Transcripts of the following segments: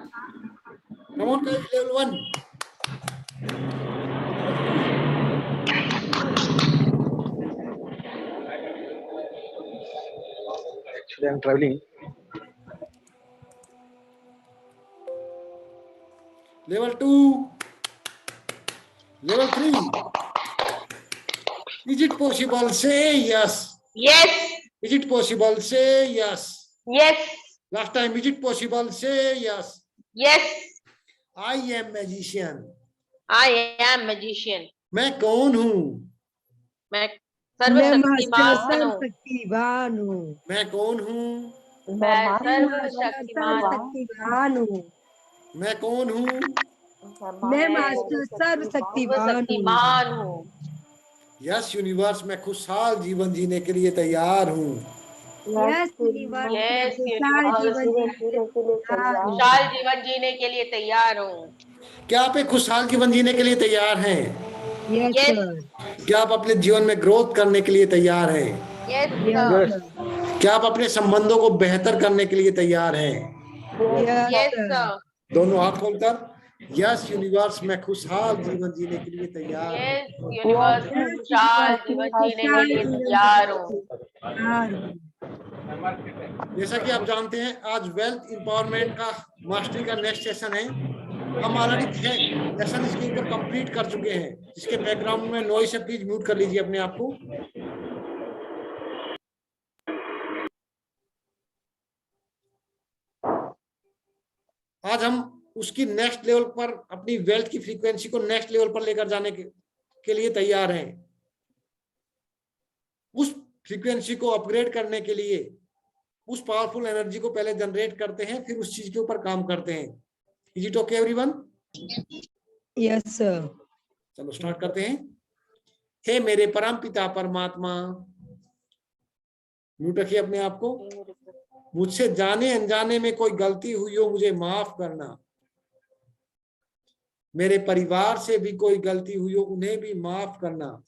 Come on guys, level 1. Actually, I'm traveling. Level 2. Level 3. Is it possible? Say yes. Yes. Is it possible? Say yes. Yes. Last time, is it possible? Say yes. Yes. I am magician. I am magician. मैं कौन हूँ? मैं मैं सर्वशक्तिमान हूँ। सर्वशक्तिवान हूँ। मैं कौन हूँ? मैं सर्वशक्तिमान हूँ। मैं कौन हूँ? मैं मास्टर सर्वशक्तिवान हूँ। यस यूनिवर्स, मैं खुशहाल जीवन जीने के लिए तैयार हूँ। यस यूनिवर्स, खुशहाल जीवन जीने के लिए तैयार हूँ। क्या आप एक खुशहाल जीवन जीने के लिए तैयार हैं? Yes Yes. सर। क्या आप अपने जीवन में ग्रोथ करने के लिए तैयार हैं? Yes, yes sir. सर। क्या आप अपने संबंधों को बेहतर करने के लिए तैयार हैं? Yes Yes, sir. sir. दोनों हाथ खोलकर यस यूनिवर्स, मैं खुशहाल जीवन जीने के लिए तैयार हूँ। Yes, यूनिवर्स, मैं खुशहाल जीवन जीने के लिए तैयार हूँ। जैसा कि आप जानते हैं, आज वेल्थ एम्पावरमेंट का मास्टरी का नेक्स्ट सेशन है। हम ऑलरेडी 6 सेशन इसके ऊपर कंप्लीट कर चुके हैं। इसके बैकग्राउंड में नॉइस से प्लीज म्यूट कर लीजिए अपने आप को। आज हम उसकी नेक्स्ट लेवल पर अपनी वेल्थ की फ्रीक्वेंसी को नेक्स्ट लेवल पर लेकर जाने के लिए तैयार हैं। उस फ्रीक्वेंसी को अपग्रेड करने के लिए उस पावरफुल एनर्जी को पहले जनरेट करते हैं, फिर उस चीज के ऊपर काम करते हैं। Is it okay everyone? Yes sir. चलो स्टार्ट करते हैं। हे मेरे परम पिता परमात्मा, म्यूट रखिए अपने आप को। मुझसे जाने अनजाने में कोई गलती हुई हो, मुझे माफ करना। मेरे परिवार से भी कोई गलती हुई हो, उन्हें भी माफ करना।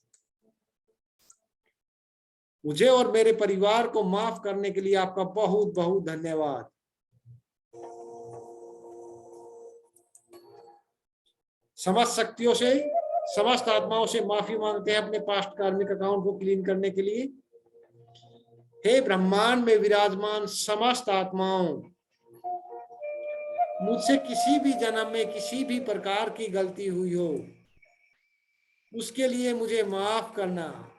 मुझे और मेरे परिवार को माफ करने के लिए आपका बहुत बहुत धन्यवाद। समस्त शक्तियों से, समस्त आत्माओं से माफी मांगते हैं अपने पास्ट कार्मिक अकाउंट को क्लीन करने के लिए। हे ब्रह्मांड में विराजमान समस्त आत्माओं, मुझसे किसी भी जन्म में किसी भी प्रकार की गलती हुई हो, उसके लिए मुझे माफ करना।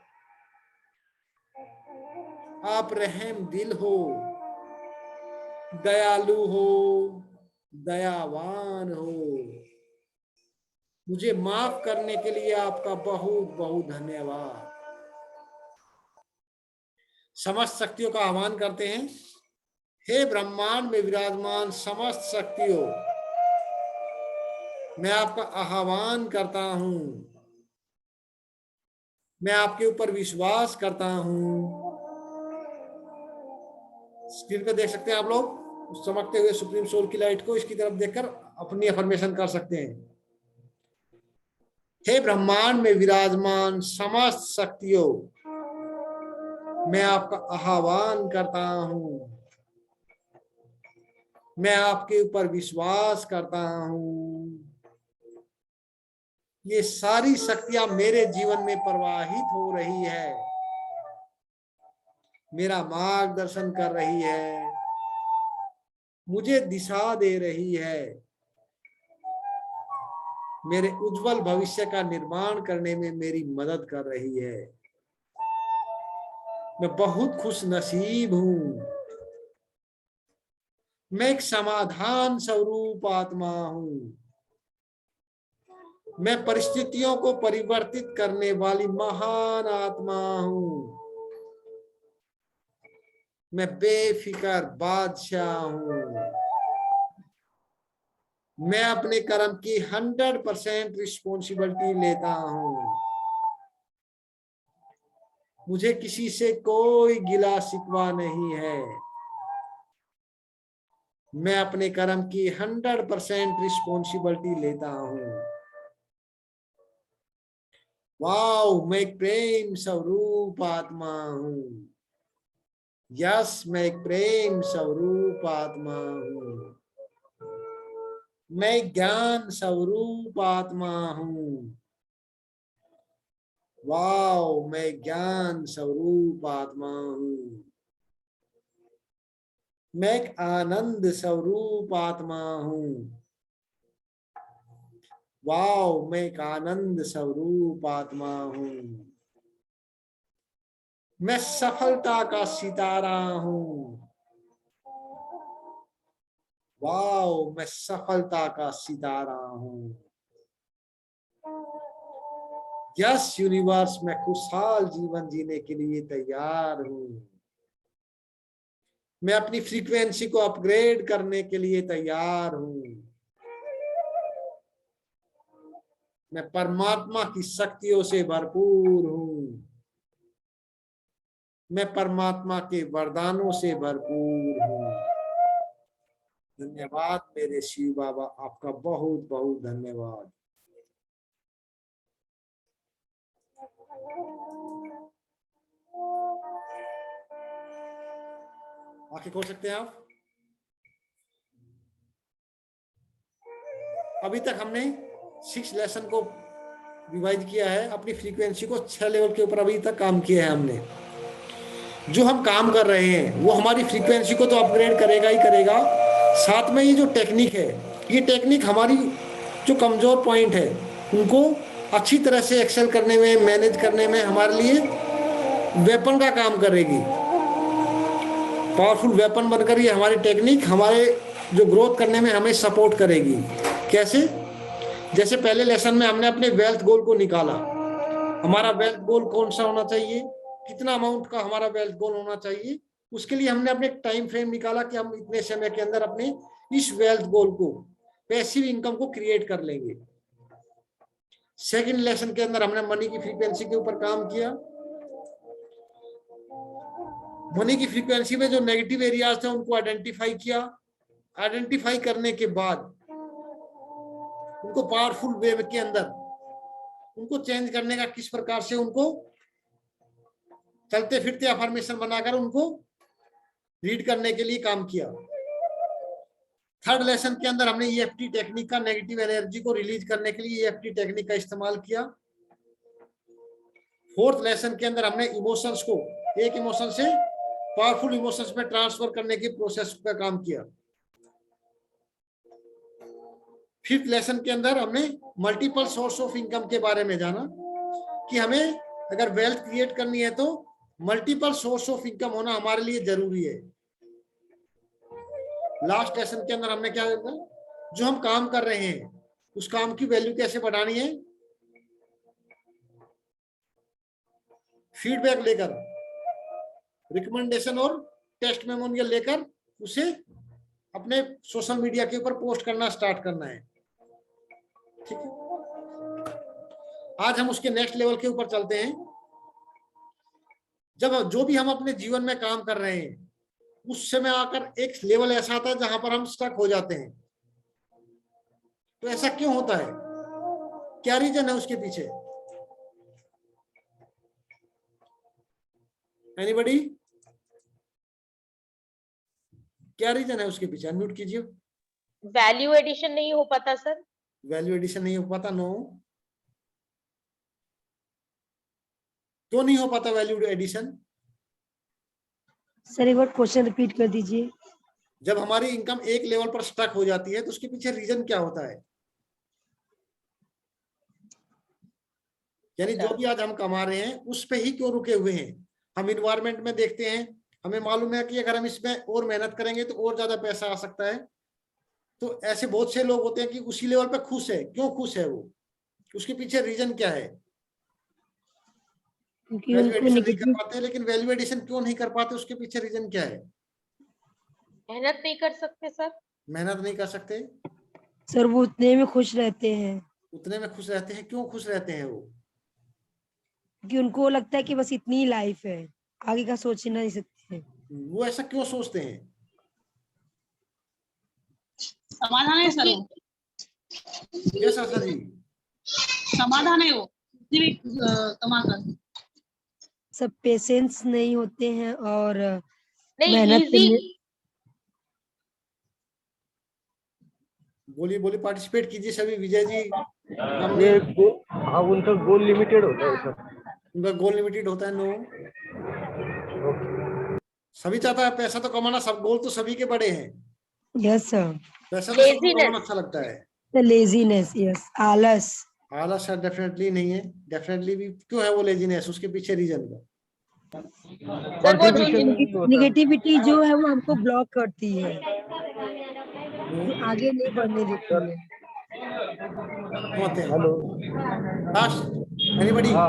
आप रहम दिल हो, दयालु हो, दयावान हो। मुझे माफ करने के लिए आपका बहुत बहुत धन्यवाद। समस्त शक्तियों का आह्वान करते हैं। हे ब्रह्मांड में विराजमान समस्त शक्तियों, मैं आपका आह्वान करता हूं। मैं आपके ऊपर विश्वास करता हूं। स्क्रीन पे देख सकते हैं आप लोग उस चमकते हुए सुप्रीम सोल की लाइट को। इसकी तरफ देखकर अपनी अफर्मेशन कर सकते हैं। हे ब्रह्मांड में विराजमान समस्त शक्तियों, मैं आपका आह्वान करता हूं। मैं आपके ऊपर विश्वास करता हूं। ये सारी शक्तियां मेरे जीवन में प्रवाहित हो रही है, मेरा मार्गदर्शन कर रही है, मुझे दिशा दे रही है, मेरे उज्जवल भविष्य का निर्माण करने में मेरी मदद कर रही है। मैं बहुत खुश नसीब हूं। मैं एक समाधान स्वरूप आत्मा हूं। मैं परिस्थितियों को परिवर्तित करने वाली महान आत्मा हूं। मैं बेफिक्र बादशाह हूं। मैं अपने कर्म की 100% रिस्पॉन्सिबिलिटी लेता हूं। मुझे किसी से कोई गिला शिकवा नहीं है। मैं अपने कर्म की 100% रिस्पॉन्सिबिलिटी लेता हूं। वाओ, मैं एक प्रेम स्वरूप आत्मा हूं। यस, मैं एक प्रेम स्वरूप आत्मा हूं। मैं ज्ञान स्वरूप आत्मा हूँ। वाओ, मैं ज्ञान स्वरूप आत्मा हूँ। मैं एक आनंद स्वरूप आत्मा हूँ। वाओ, मैं एक आनंद स्वरूप आत्मा हूँ। मैं सफलता का सितारा हूँ। वाओ, मैं सफलता का सितारा हूँ। यस यूनिवर्स, मैं खुशहाल जीवन जीने के लिए तैयार हूँ। मैं अपनी फ्रीक्वेंसी को अपग्रेड करने के लिए तैयार हूँ। मैं परमात्मा की शक्तियों से भरपूर हूँ। मैं परमात्मा के वरदानों से भरपूर हूँ। धन्यवाद मेरे शिव बाबा, आपका बहुत बहुत धन्यवाद। आंखें खोल सकते हैं आप। अभी तक हमने 6 लेसन को रिवाइज किया है। अपनी फ्रीक्वेंसी को 6 लेवल के ऊपर अभी तक काम किया है हमने। जो हम काम कर रहे हैं वो हमारी फ्रीक्वेंसी को तो अपग्रेड करेगा ही करेगा, साथ में ये जो टेक्निक है, ये टेक्निक हमारी जो कमजोर पॉइंट है उनको अच्छी तरह से एक्सेल करने में, मैनेज करने में हमारे लिए वेपन का काम करेगी। पावरफुल वेपन बनकर ये हमारी टेक्निक हमारे जो ग्रोथ करने में हमें सपोर्ट करेगी। कैसे? जैसे पहले लेसन में हमने अपने वेल्थ गोल को निकाला। हमारा वेल्थ गोल कौन सा होना चाहिए, कितना अमाउंट का हमारा वेल्थ गोल होना चाहिए, उसके लिए हमने अपने टाइम फ्रेम निकाला कि हम इतने समय के अंदर अपने इस वेल्थ गोल को, पैसिव इनकम को क्रिएट कर लेंगे। सेकंड लेसन के अंदर हमने मनी की फ्रीक्वेंसी के ऊपर काम किया। मनी की फ्रीक्वेंसी में जो नेगेटिव एरियाज थे उनको आइडेंटिफाई किया। आइडेंटिफाई करने के बाद उनको पावरफुल वे के अंदर उनको चेंज करने का किस प्रकार से, उनको चलते फिरते अफर्मेशन बनाकर उनको रीड करने के लिए काम किया। थर्ड लेसन के अंदर हमने ईएफटी टेक्निक का नेगेटिव एनर्जी को रिलीज करने के लिए ईएफटी टेक्निक का इस्तेमाल किया। फोर्थ लेसन के अंदर हमने इमोशंस को एक इमोशन से पावरफुल इमोशंस में ट्रांसफर करने की प्रोसेस का काम किया। फिफ्थ लेसन के अंदर हमने मल्टीपल सोर्स ऑफ इनकम के बारे में जाना कि हमें अगर वेल्थ क्रिएट करनी है तो मल्टीपल सोर्स ऑफ इनकम होना हमारे लिए जरूरी है। लास्ट लेसन के अंदर हमने क्या किया, जो हम काम कर रहे हैं उस काम की वैल्यू कैसे बढ़ानी है, फीडबैक लेकर, रिकमेंडेशन और टेस्ट मेमोरियल लेकर उसे अपने सोशल मीडिया के ऊपर पोस्ट करना स्टार्ट करना है। ठीक है, आज हम उसके नेक्स्ट लेवल के ऊपर चलते हैं। जब जो भी हम अपने जीवन में काम कर रहे हैं उस समय आकर एक लेवल ऐसा आता है जहां पर हम स्टक हो जाते हैं। तो ऐसा क्यों होता है, क्या रीजन है उसके पीछे? एनीबॉडी? क्या रीजन है उसके पीछे? अनम्यूट कीजिए। वैल्यू एडिशन नहीं हो पाता सर। वैल्यू एडिशन नहीं हो पाता? नो, क्यों नहीं हो पाता वैल्यू एडिशन? सर एक बार क्वेश्चन रिपीट कर दीजिए। जब हमारी इनकम एक लेवल पर स्टक हो जाती है तो उसके पीछे रीजन क्या होता है? यानी जो भी आज हम कमा रहे हैं उस पे ही क्यों रुके हुए हैं? हम इन्वायरमेंट में देखते हैं, हमें मालूम है कि अगर हम इसमें और मेहनत करेंगे तो और ज्यादा पैसा आ सकता है। तो ऐसे बहुत से लोग होते हैं कि उसी लेवल पे खुश है। क्यों खुश है वो? उसके पीछे रीजन क्या है? क्योंकि वैल्यू उनको एडिशन नहीं कर नेगेटिव, पाते, लेकिन वैल्यू एडिशन क्यों नहीं कर पाते उसके पीछे रीजन क्या है? मेहनत नहीं कर सकते सर। मेहनत नहीं कर सकते। सर वो उतने में खुश रहते हैं उतने में खुश रहते हैं। क्यों खुश रहते हैं वो? क्योंकि उनको लगता है कि बस इतनी लाइफ है, आगे का सोच ही नहीं सकते हैं। वो ऐसा क्यों सोचते हैं? समाधान है सर, यस आशा जी, समाधान है वो किसी भी कमा कर। सब पेशेंस नहीं होते हैं और नहीं, मेहनत इजी बोलिए बोलिए, पार्टिसिपेट कीजिए सभी। विजय जी ये हाँ, उनका गोल लिमिटेड होता है सर। उनका गोल लिमिटेड होता है। नो, सभी चाहता है पैसा तो कमाना, सब गोल तो सभी के बड़े हैं। Yes sir. पैसा तो सबको Laziness. कमाना अच्छा लगता है। द लेजीनेस, यस, आलस। आलस है डेफिनेटली नहीं है, डेफिनेटली भी क्यों है वो लेजीनेस, उसके पीछे रीजन का। सर वो जो Contribution नहीं होता। निगेटिविटी जो है वो हमको ब्लॉक करती है, जो आगे नहीं बढ़ने देती है। होते हैं। हेलो। लास्ट एनीबॉडी हाँ,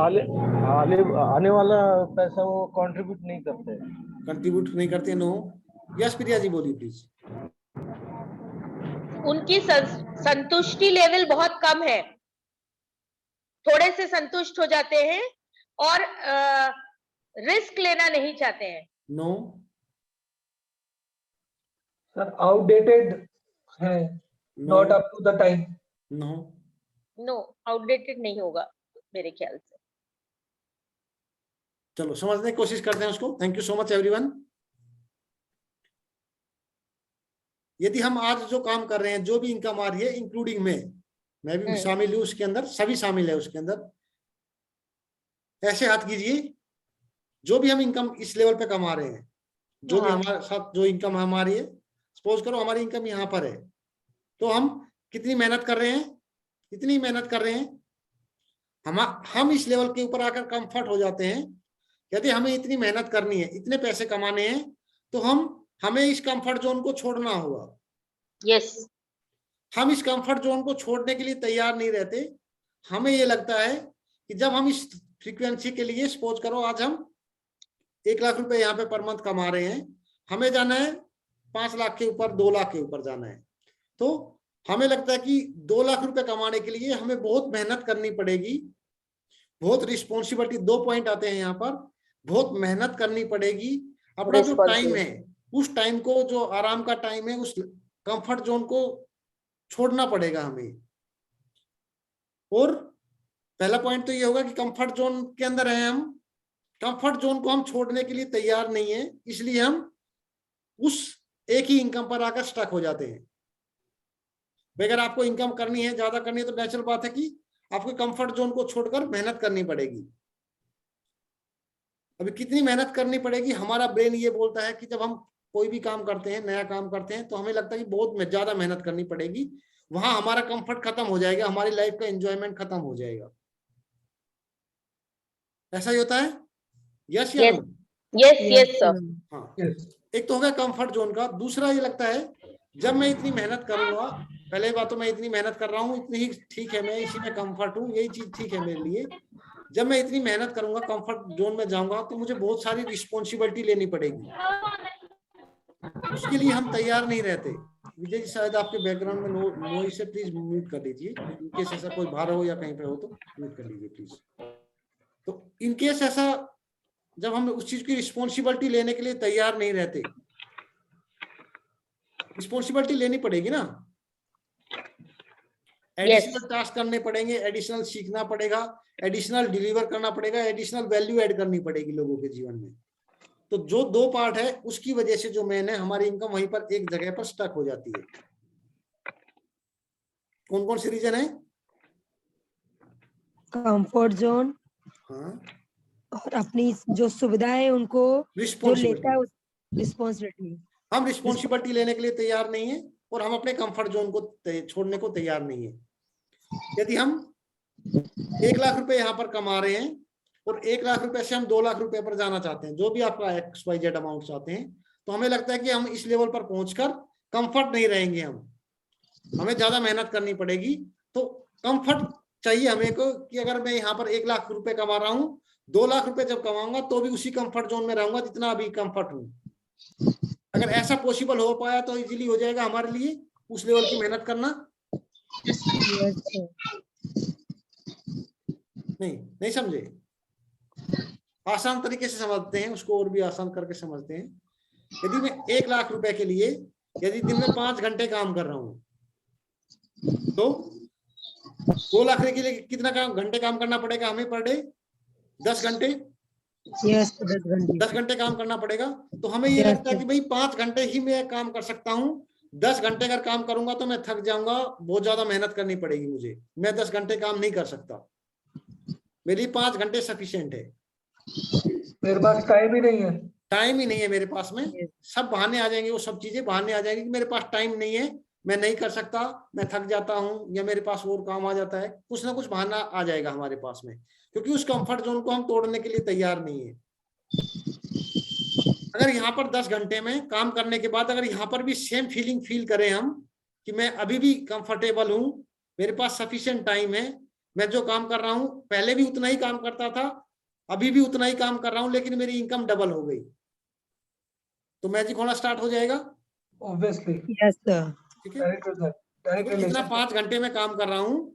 आने वाला पैसा वो कंट्रीब्यूट नहीं करते। कंट्रीब्यूट नहीं करते। नो, यस प्रिया जी बोलिए प्लीज। उनकी संतुष्टि लेवल बहुत कम है, थोड़े से संतुष्ट हो जाते हैं और रिस्क लेना नहीं चाहते हैं। नो, सर आउटडेटेड है, not up to the time. No, no, outdated नहीं होगा मेरे ख्याल से। चलो समझने की कोशिश करते हैं उसको। Thank you so much everyone. यदि हम आज जो काम कर रहे हैं, जो भी इनकम आ रही है, इंक्लूडिंग मैं भी शामिल हूं उसके अंदर, सभी शामिल है उसके अंदर। ऐसे हाथ कीजिए, जो भी हम इनकम इस लेवल पे कमा रहे हैं, जो भी हमारे साथ जो इनकम हमारी है, सपोज करो हमारी इनकम यहाँ पर है, तो हम कितनी मेहनत कर रहे हैं, इतनी मेहनत कर रहे हैं। हम इस लेवल के ऊपर आकर कंफर्ट हो जाते हैं। यदि हमें इतनी मेहनत करनी है, इतने पैसे कमाने हैं, तो हमें इस कंफर्ट जोन को छोड़ना होगा। यस, हम इस कंफर्ट जोन को छोड़ने के लिए तैयार नहीं रहते। हमें ये लगता है कि जब हम इस फ्रीक्वेंसी के लिए, सपोज करो आज हम 1 लाख रुपए यहाँ पे पर मंथ कमा रहे हैं, हमें जाना है 5 लाख के ऊपर, 2 लाख के ऊपर जाना है, तो हमें लगता है कि 2 लाख रुपए कमाने के लिए हमें बहुत मेहनत करनी पड़ेगी, बहुत रिस्पॉन्सिबिलिटी। 2 पॉइंट आते हैं यहाँ पर। बहुत मेहनत करनी पड़ेगी, अपना जो टाइम है, उस टाइम को, जो आराम का टाइम है, उस कंफर्ट जोन को छोड़ना पड़ेगा हमें। और पहला पॉइंट तो ये होगा कि कंफर्ट जोन के अंदर है हम, कंफर्ट जोन को हम छोड़ने के लिए तैयार नहीं है, इसलिए हम उस एक ही इनकम पर आकर स्टक हो जाते हैं। अगर आपको इनकम करनी है, ज्यादा करनी है, तो नेचुरल बात है कि आपको कंफर्ट जोन को छोड़कर मेहनत करनी पड़ेगी। अभी कितनी मेहनत करनी पड़ेगी, हमारा ब्रेन ये बोलता है कि जब हम कोई भी काम करते हैं, नया काम करते हैं, तो हमें लगता है कि बहुत ज्यादा मेहनत करनी पड़ेगी, वहां हमारा कंफर्ट खत्म हो जाएगा, हमारी लाइफ का एंजॉयमेंट खत्म हो जाएगा। ऐसा ही होता है। यस या नो? Yes yes sir. हाँ, एक तो हो गया कंफर्ट जोन का। दूसरा ये लगता है, जब मैं इतनी मेहनत करूंगा, पहले बात तो मैं इतनी मेहनत कर रहा हूँ, इतनी ही ठीक है, मैं इसी में कंफर्ट हूँ, यही चीज ठीक है मेरे लिए। जब मैं इतनी मेहनत करूंगा, कंफर्ट जोन में जाऊंगा, तो मुझे बहुत सारी रिस्पॉन्सिबिलिटी लेनी पड़ेगी, उसके लिए हम तैयार नहीं रहते। विजय जी शायद आपके बैकग्राउंड में नॉइज से प्लीज म्यूट कर लीजिए, इनकेस ऐसा कोई बाहर हो या कहीं पे हो तो म्यूट कर लीजिए प्लीज। तो इनकेस ऐसा, जब हम उस चीज की रिस्पॉन्सिबिलिटी लेने के लिए तैयार नहीं रहते, रिस्पॉन्सिबिलिटी लेनी पड़ेगी ना, एडिशनल टास्क करने पड़ेंगे, एडिशनल सीखना पड़ेगा, एडिशनल डिलीवर करना पड़ेगा, एडिशनल वैल्यू ऐड करनी पड़ेगी लोगों के जीवन में। तो जो 2 पार्ट है, उसकी वजह से जो मैन है, हमारी इनकम वहीं पर एक जगह पर स्टक हो जाती है। कौन कौन से रीजन है? कंफर्ट जोन, हाँ, और अपनी जो सुविधा है उनको जो लेता है रिस्पॉन्सिबिलिटी। हम रिस्पॉन्सिबिलिटी लेने के लिए तैयार नहीं है, और हम अपने कंफर्ट जोन को छोड़ने को तैयार नहीं है। यदि हम 1 लाख रुपए यहाँ पर कमा रहे हैं, और 1 लाख रुपए से हम 2 लाख रुपए पर जाना चाहते हैं, जो भी आपका XYZ अमाउंट चाहते हैं, तो हमें लगता है कि हम इस लेवल पर पहुंचकर कंफर्ट नहीं रहेंगे, हमें ज्यादा मेहनत करनी पड़ेगी। तो कंफर्ट चाहिए हमें को, कि अगर मैं यहाँ पर 1 लाख रुपए कमा रहा हूँ, 2 लाख रुपए जब कमाऊंगा तो भी उसी कंफर्ट जोन में रहूंगा जितना अभी कंफर्ट हूँ। अगर ऐसा पॉसिबल हो पाया तो इजीली हो जाएगा हमारे लिए उस लेवल की मेहनत करना। नहीं समझे? आसान तरीके से समझते हैं उसको, और भी आसान करके समझते हैं। यदि मैं 1 लाख रुपए के लिए यदि दिन में 5 घंटे काम कर रहा हूं, तो 2 लाख के लिए कितना घंटे काम करना पड़ेगा हमें पर डे? 10 घंटे। 10 घंटे काम करना पड़ेगा। तो हमें ये लगता है कि भाई 5 घंटे ही मैं काम कर सकता हूं, 10 घंटे अगर काम करूंगा तो मैं थक जाऊंगा, बहुत ज्यादा मेहनत करनी पड़ेगी मुझे, मैं 10 घंटे काम नहीं कर सकता, मेरे लिए 5 घंटे सफिशिएंट है। मेरे पास टाइम ही नहीं है। टाइम ही नहीं है मेरे पास में, Yes. सब बहाने आ जाएंगे, वो सब चीजें बहाने आ जाएंगी कि मेरे पास टाइम नहीं है, मैं नहीं कर सकता, मैं थक जाता हूँ, या मेरे पास और काम आ जाता है, कुछ ना कुछ बहाना आ जाएगा हमारे पास में, क्योंकि उस कंफर्ट जोन को हम तोड़ने के लिए तैयार नहीं है। अगर यहाँ पर 10 घंटे में काम करने के बाद अगर यहाँ पर भी सेम फीलिंग फील करें हम कि मैं अभी भी कंफर्टेबल हूँ, मेरे पास सफिशिएंट टाइम है, मैं जो काम कर रहा हूँ पहले भी उतना ही काम करता था, अभी भी उतना ही काम कर रहा हूँ, लेकिन मेरी इनकम डबल हो गई, तो मैजिक होना स्टार्ट हो जाएगा। ऑब्वियसली। Yes, sir. ठीक है, डायरेक्ट सर, डायरेक्ट जितना रिलेशन। 5 घंटे में काम कर रहा हूँ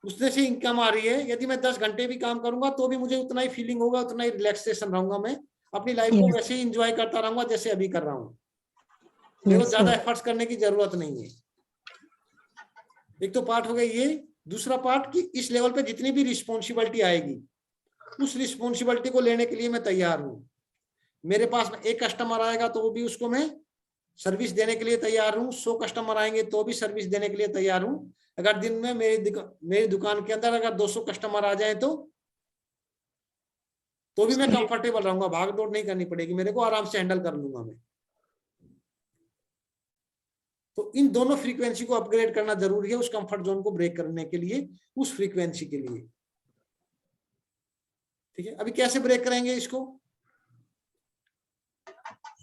उसमें से इनकम आ रही है, यदि मैं 10 घंटे भी काम करूंगा तो भी मुझे उतना ही फीलिंग होगा, उतना ही रिलैक्सेशन रहूंगा, मैं अपनी लाइफ को Yes. वैसे ही इंजॉय करता रहूंगा जैसे अभी कर रहा हूँ, मेरे को Yes, ज्यादा sir. एफर्ट्स करने की जरूरत नहीं है। एक तो पार्ट हो गया ये। दूसरा पार्ट कि इस लेवल पे जितनी भी रिस्पॉन्सिबिलिटी आएगी उस रिस्पॉन्सिबिलिटी को लेने के लिए मैं तैयार हूँ। मेरे पास में एक कस्टमर आएगा तो वो भी उसको मैं सर्विस देने के लिए तैयार हूँ, 100 कस्टमर आएंगे तो भी सर्विस देने के लिए तैयार हूँ। अगर दिन में मेरी दुकान के अंदर अगर 200 कस्टमर आ जाए तो भी मैं कंफर्टेबल रहूंगा, भाग दौड़ नहीं करनी पड़ेगी मेरे को, आराम से हैंडल कर लूंगा मैं। तो इन दोनों फ्रीक्वेंसी को अपग्रेड करना जरूरी है उस कंफर्ट जोन को ब्रेक करने के लिए, उस फ्रीक्वेंसी के लिए। ठीक है, अभी कैसे ब्रेक करेंगे इसको?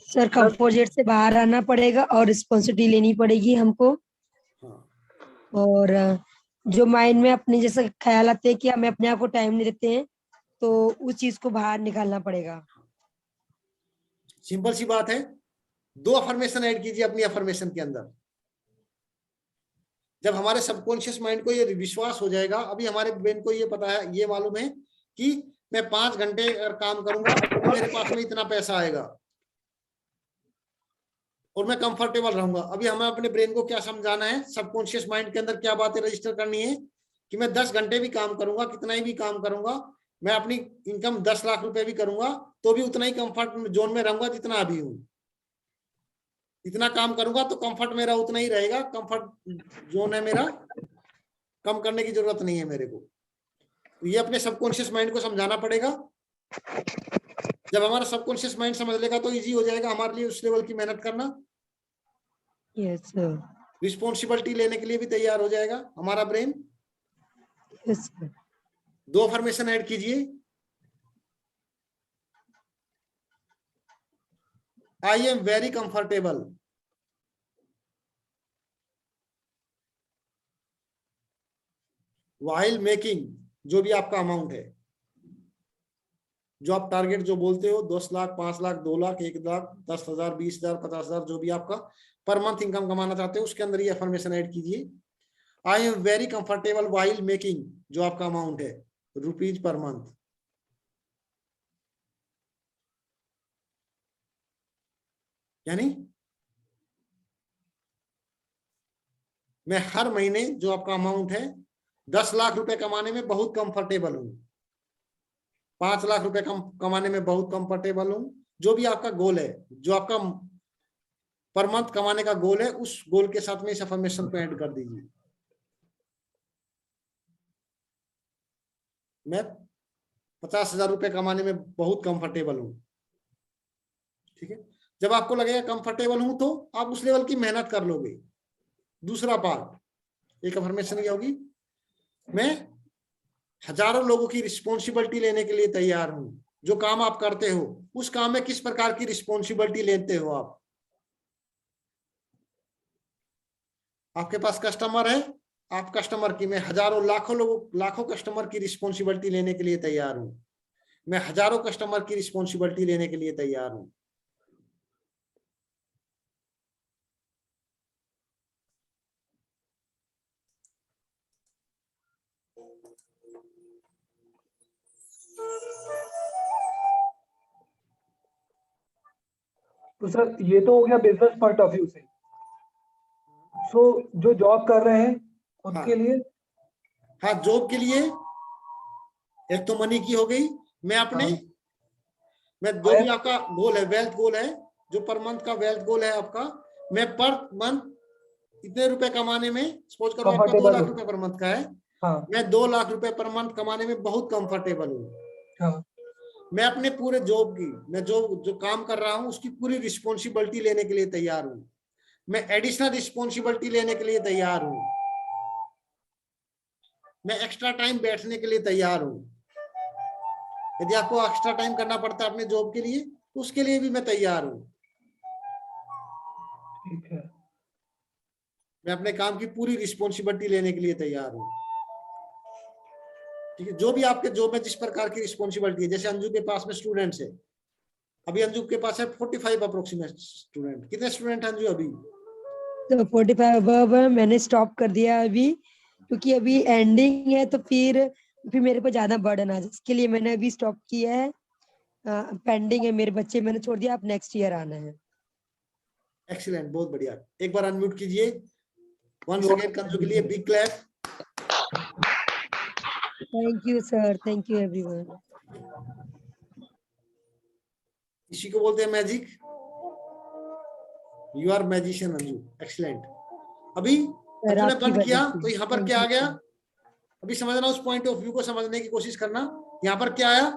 सर कंफर्ट जोन से बाहर आना पड़ेगा और रिस्पॉन्सिबिलिटी लेनी पड़ेगी हमको। हाँ, और जो माइंड में अपने जैसे ख्याल आते हैं कि हमें अपने आप को टाइम नहीं देते हैं, तो उस चीज को बाहर निकालना पड़ेगा। सिंपल सी बात है, 2 अफर्मेशन ऐड कीजिए अपनी अफर्मेशन के अंदर। जब हमारे सबकॉन्शियस माइंड को ये विश्वास हो जाएगा, अभी हमारे ब्रेन को ये पता है, ये मालूम है कि मैं 5 घंटे अगर काम करूंगा तो मेरे पास में इतना पैसा आएगा और मैं कंफर्टेबल रहूंगा। अभी हमें अपने ब्रेन को क्या समझाना है, सबकॉन्शियस माइंड के अंदर क्या बातें रजिस्टर करनी है कि मैं 10 घंटे भी काम करूंगा, कितना ही भी काम करूंगा, मैं अपनी इनकम 10 लाख रुपए भी करूंगा तो भी उतना ही कंफर्ट जोन में रहूंगा जितना अभी हूं। इतना काम करूंगा तो कंफर्ट मेरा उतना ही रहेगा, कंफर्ट जोन है मेरा, कम करने की जरूरत नहीं है मेरे को। ये अपने सबकॉन्शियस माइंड को समझाना पड़ेगा। जब हमारा सबकॉन्शियस माइंड समझ लेगा तो इजी हो जाएगा हमारे लिए उस लेवल की मेहनत करना। Yes sir. रिस्पॉन्सिबिलिटी लेने के लिए भी तैयार हो जाएगा हमारा brain. Yes sir. 2 affirmation add कीजिए। I am very comfortable. While making, जो भी आपका अमाउंट है, जो आप टारगेट जो बोलते हो, 10 लाख, 5 लाख, 2 लाख, 1 लाख, 10,000, 20,000, 50,000, जो भी आपका पर मंथ इनकम कमाना चाहते हो, उसके अंदर ये अफर्मेशन ऐड कीजिए। I am very comfortable while making, जो आपका अमाउंट है रुपीज पर मंथ। यानी मैं हर महीने जो आपका अमाउंट है 10 लाख रुपए कमाने में बहुत कंफर्टेबल हूं, 5 लाख रुपए कमाने में बहुत कंफर्टेबल हूं। जो भी आपका गोल है, जो आपका पर मंथ कमाने का गोल है, उस गोल के साथ में इस अफर्मेशन को ऐड कर दीजिए। मैं 50,000 रुपए कमाने में बहुत कंफर्टेबल हूं। ठीक है, जब आपको लगेगा कंफर्टेबल हूं तो आप उस लेवल की मेहनत कर लोगे। दूसरा पार्ट, एक अफर्मेशन क्या होगी, मैं हजारों लोगों की रिस्पॉन्सिबिलिटी लेने के लिए तैयार हूं। जो काम आप करते हो उस काम में किस प्रकार की रिस्पॉन्सिबिलिटी लेते हो आप। आपके पास कस्टमर है, आप कस्टमर की, मैं हजारों लाखों कस्टमर की रिस्पॉन्सिबिलिटी लेने के लिए तैयार हूं। मैं हजारों कस्टमर की रिस्पॉन्सिबिलिटी लेने के लिए तैयार हूं। तो सर ये तो हो गया बिजनेस पॉइंट ऑफ व्यू से। सो जो जॉब कर रहे हैं उनके लिए, हाँ, जॉब के लिए एक तो मनी की हो गई। मैं अपने मैं जो भी आपका गोल है, वेल्थ गोल है, जो पर मंथ का वेल्थ गोल है आपका, मैं पर मंथ इतने रुपए कमाने में, सपोज करो आपका 2 Comfortable लाख हो। रुपए पर मंथ का है, हाँ मैं 2 लाख रुपए पर मंथ कमाने में बहुत कंफर्टेबल हूँ। हाँ मैं अपने पूरे जॉब की, मैं जो काम कर रहा हूँ उसकी पूरी रिस्पॉन्सिबिलिटी लेने के लिए तैयार हूँ। मैं एडिशनल रिस्पॉन्सिबिलिटी लेने के लिए तैयार हूँ। मैं एक्स्ट्रा टाइम बैठने के लिए तैयार हूँ। यदि आपको एक्स्ट्रा टाइम करना पड़ता है अपने जॉब के लिए, तो उसके लिए भी मैं तैयार हूँ। ठीक है। मैं अपने काम की पूरी रिस्पॉन्सिबिलिटी लेने के लिए तैयार हूँ। ठीक है, जो भी आपके जॉब में जिस प्रकार की रिस्पॉन्सिबिलिटी है, जैसे अंजू के पास में स्टूडेंट्स है, अभी अंजू के पास है 45 अप्रोक्सीमेट स्टूडेंट। कितने स्टूडेंट हैं अंजू अभी? तो 45 अबव मैंने स्टॉप कर दिया अभी, क्योंकि अभी एंडिंग है, तो फिर मेरे को ज्यादा बर्डन आ जाए, इसके लिए मैंने अभी स्टॉप किया है। पेंडिंग है मेरे बच्चे, मैंने छोड़ दिया, आप नेक्स्ट ईयर आना है। एक्सीलेंट, बहुत बढ़िया। एक बार अनम्यूट कीजिए। वंस अगेन कंजू के लिए big clap. Thank you sir, thank you everyone. इसी को बोलते हैं magic. You are magician Anju, excellent. अभी सर अंजू ने आपकी बंद किया वजह से, तो यहाँ पर thank क्या आ you, गया? sir. अभी समझना, उस पॉइंट ऑफ व्यू को समझने की कोशिश करना। यहाँ पर क्या आया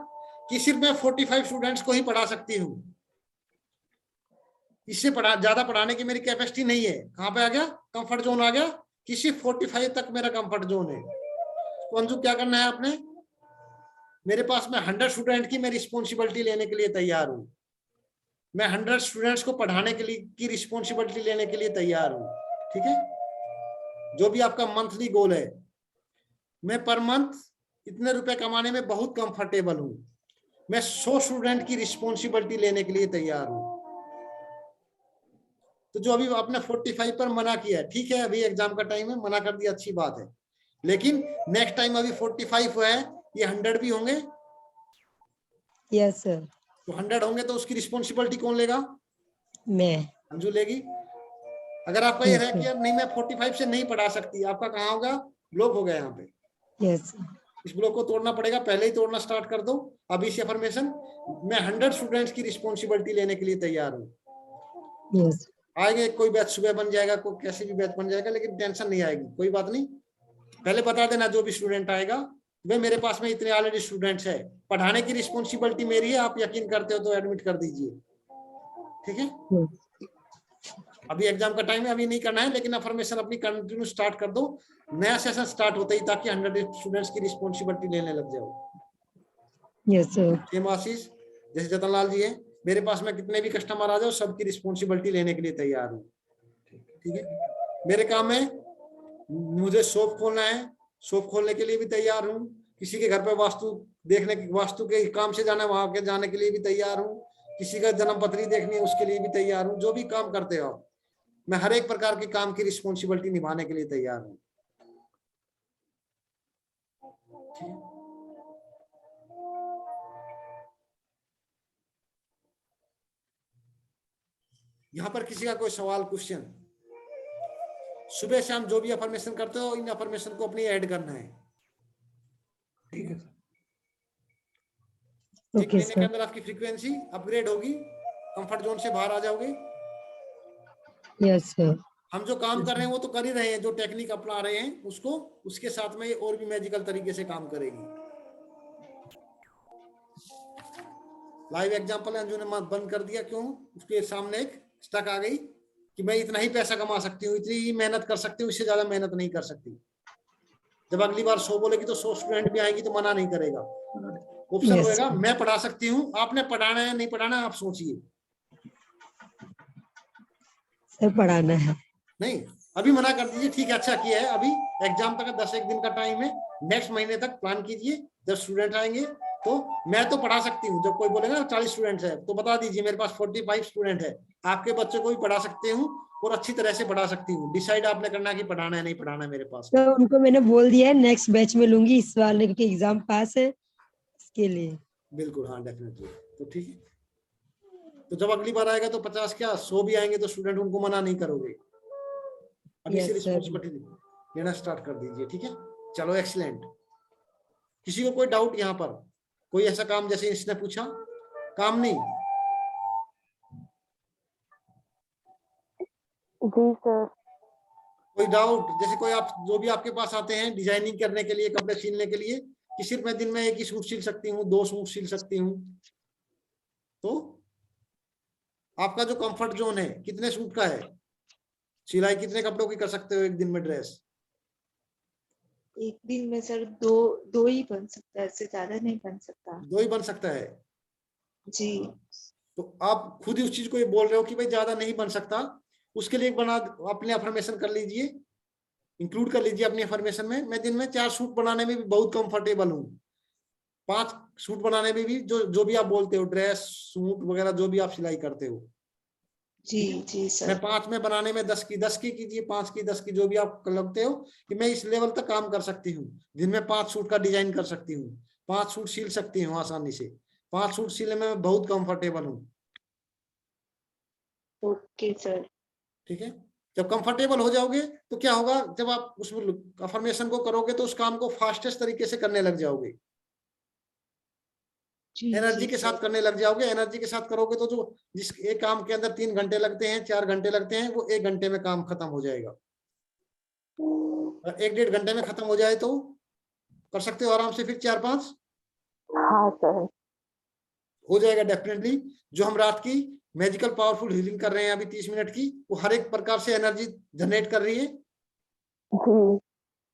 कि सिर्फ मैं 45 स्टूडेंट्स को ही पढ़ा सकती हूँ, इससे ज्यादा पढ़ाने की मेरी कैपेसिटी नहीं है। कहाँ पे आ गया? कंफर्ट जोन आ गया कि सिर्फ 45 तक मेरा कंफर्ट जोन है। तो अंजू क्या करना है आपने? मेरे पास में 100 स्टूडेंट की मैं रिस्पॉन्सिबिलिटी लेने के लिए तैयार हूँ। मैं 100 स्टूडेंट्स को पढ़ाने के लिए की रिस्पॉन्सिबिलिटी लेने के लिए तैयार हूँ। ठीक है, जो भी आपका मंथली गोल है, मैं पर मंथ इतने रुपए कमाने में बहुत कंफर्टेबल हूँ। मैं 100 स्टूडेंट की रिस्पॉन्सिबिलिटी लेने के लिए तैयार हूँ। तो जो अभी आपने 45 पर मना किया है, ठीक है, अभी एग्जाम का टाइम है, मना कर दिया, अच्छी बात है, लेकिन नेक्स्ट टाइम अभी 45 है, ये 100 भी होंगे। Yes sir. तो 100 होंगे तो उसकी रिस्पॉन्सिबिलिटी कौन लेगा? मैं। अंजू लेगी। अगर आपका ये यस है कि सर, यार नहीं, मैं 45 से नहीं पढ़ा सकती, आपका कहाँ होगा? ब्लॉक हो गया यहाँ पे। यस इस ब्लॉक को तोड़ना पड़ेगा, पहले ही तोड़ना स्टार्ट कर दो अभी से अफर्मेशन। मैं 100 स्टूडेंट्स की रिस्पॉन्सिबिलिटी लेने के लिए तैयार हूँ। यस। आएंगे, कोई बैच सुबह बन जाएगा, कोई कैसे भी बैच बन जाएगा, लेकिन टेंशन नहीं आएगी, कोई बात नहीं। पहले बता देना जो भी स्टूडेंट आएगा, वे मेरे पास में इतने ऑलरेडी स्टूडेंट्स है, पढ़ाने की रिस्पॉन्सिबिलिटी मेरी है, आप यकीन करते हो तो एडमिट कर दीजिए। ठीक है, अभी एग्जाम का टाइम है, अभी नहीं करना है, लेकिन अफर्मेशन अपनी कंटिन्यू स्टार्ट कर दो, नया सेशन स्टार्ट होता ही, ताकि 100 स्टूडेंट्स की रिस्पॉन्सिबिलिटी लेने लग जाओ। Yes sir. सेम आशीष, जैसे जतन लाल जी है, मेरे पास में कितने भी कस्टमर आ जाओ, सबकी रिस्पॉन्सिबिलिटी लेने के लिए तैयार हूँ। ठीक है, मेरे काम में मुझे शॉप खोलना है, शॉप खोलने के लिए भी तैयार हूँ। किसी के घर पे वास्तु देखने की, वास्तु के काम से जाना, वहां के जाने के लिए भी तैयार हूँ। किसी का जन्म पत्री देखनी है, उसके लिए भी तैयार हूँ। जो भी काम करते हो, मैं हर एक प्रकार के काम की रिस्पॉन्सिबिलिटी निभाने के लिए तैयार हूँ। यहाँ पर किसी का कोई सवाल, क्वेश्चन? सुबह शाम जो भी अफर्मेशन करते हो, इन अफर्मेशन को अपनी ऐड करना है। ठीक है सर। एक ओके महीने के सर। अंदर आपकी फ्रीक्वेंसी अपग्रेड होगी, कंफर्ट जोन से बाहर आ जाओगे। Yes sir. हम जो काम कर रहे हैं वो तो कर ही रहे हैं, जो टेक्निक अपना रहे हैं उसको, उसके साथ में ये और भी मैजिकल तरीके से काम करेगी। लाइव एग्जांपल अंजू ने बंद कर दिया, क्यों? उसके सामने एक स्टक आ गई कि मैं इतना ही पैसा कमा सकती हूँ, इतनी ही मेहनत कर सकती हूँ, इससे ज्यादा मेहनत नहीं कर सकती। जब अगली बार 100 बोलेगी तो 100 स्टूडेंट भी आएंगी तो मना नहीं करेगा। ऑप्शन यस होएगा, मैं पढ़ा सकती हूँ, आपने पढ़ाना है नहीं पढ़ाना आप सोचिए। सर, पढ़ाना है। नहीं, अभी मना कर दीजिए, ठीक है, अच्छा किया है। अभी एग्जाम तक 10 दिन का टाइम है, नेक्स्ट महीने तक प्लान कीजिए। जब स्टूडेंट आएंगे तो मैं तो पढ़ा सकती हूँ, जब कोई बोलेगा 40 स्टूडेंट्स है तो बता दीजिए मेरे पास 45 स्टूडेंट है, आपके बच्चे को भी पढ़ा सकती हूँ और अच्छी तरह से पढ़ा सकती हूँ। डिसाइड आपने करना है कि पढ़ाना है नहीं पढ़ाना है मेरे पास। तो उनको मैंने बोल दिया है नेक्स्ट बैच में लूंगी इस वाले, क्योंकि एग्जाम पास है इसके लिए। बिल्कुल, हाँ, डेफिनेटली। तो ठीक है, तो जब अगली बार आएगा तो 50 क्या 100 भी आएंगे तो स्टूडेंट, उनको मना नहीं करोगे। अभी से यस सर। रिस्पॉन्सिबिलिटी लेना स्टार्ट कर दीजिए। ठीक है, चलो, एक्सीलेंट। किसी को कोई डाउट यहाँ पर? कोई ऐसा काम, जैसे इसने पूछा, काम नहीं? जी सर। कोई डाउट? जैसे कोई आप जो भी आपके पास आते हैं डिजाइनिंग करने के लिए, कपड़े सिलने के लिए, कि सिर्फ मैं दिन में एक ही सूट सिल सकती हूँ, 2 सूट सिल सकती हूँ, तो आपका जो कंफर्ट जोन है कितने सूट का है? सिलाई कितने कपड़ों की कर सकते हो एक दिन में ड्रेस? एक दिन में सर दो ही बन सकता है, इससे ज्यादा नहीं बन सकता। 2 ही बन सकता है। जी। तो आप खुद ही उस चीज को ये बोल रहे हो कि भाई ज्यादा नहीं बन सकता, उसके लिए एक बना अपने अफर्मेशन कर लीजिए, इंक्लूड कर लीजिए अपनी अफर्मेशन में, मैं दिन में 4 सूट बनाने में भी बहुत कंफर्टेबल हूँ। 5 सूट बनाने में भी, जो भी आप बोलते हो, ड्रेस, सूट वगैरह जो भी आप सिलाई करते हो, जी जी मैं सर। 5 में बनाने में 10 की कीजिए, 5 की 10 की, जो भी आप लगते हो कि मैं इस लेवल तक काम कर सकती हूँ, दिन में 5 सूट का डिजाइन कर सकती हूँ, 5 सूट सिल सकती हूँ आसानी से, 5 सूट सिलने में मैं बहुत कंफर्टेबल हूँ। Okay sir. ठीक है, जब कंफर्टेबल हो जाओगे तो क्या होगा, जब आप उस अफर्मेशन को करोगे तो उस काम को फास्टेस्ट तरीके से करने लग जाओगे, जी एनर्जी जी के सर। साथ करने लग जाओगे। एनर्जी के साथ करोगे तो जो जिस एक काम के अंदर 3 घंटे लगते हैं, 4 घंटे लगते हैं, वो 1 घंटे में काम खत्म हो जाएगा। और 1 डेढ़ घंटे में खत्म हो जाए तो कर सकते हो आराम से फिर 4-5 हाँ सर। हो जाएगा डेफिनेटली। जो हम रात की मैजिकल पावरफुल हीलिंग कर रहे हैं अभी 30 मिनट की, वो हर एक प्रकार से एनर्जी जनरेट कर रही है, जी।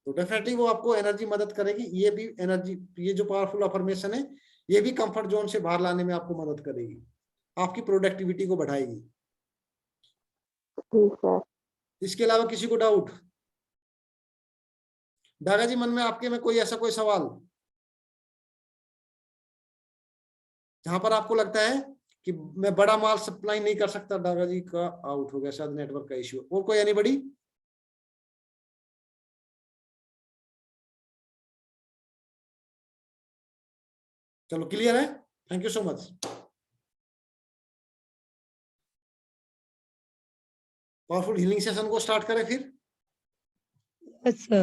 तो डेफिनेटली वो आपको एनर्जी मदद करेगी। ये भी एनर्जी, ये जो पावरफुल अफर्मेशन है, ये भी कंफर्ट जोन से बाहर लाने में आपको मदद करेगी, आपकी प्रोडक्टिविटी को बढ़ाएगी। ठीक है। इसके अलावा किसी को डाउट? दादा जी मन में आपके में कोई ऐसा कोई सवाल जहां पर आपको लगता है कि मैं बड़ा माल सप्लाई नहीं कर सकता? दादा जी का आउट हो गया शायद, नेटवर्क का इश्यू। और कोई एनीबॉडी? चलो क्लियर है, thank you so much. Powerful healing session को स्टार्ट करें फिर। अच्छा।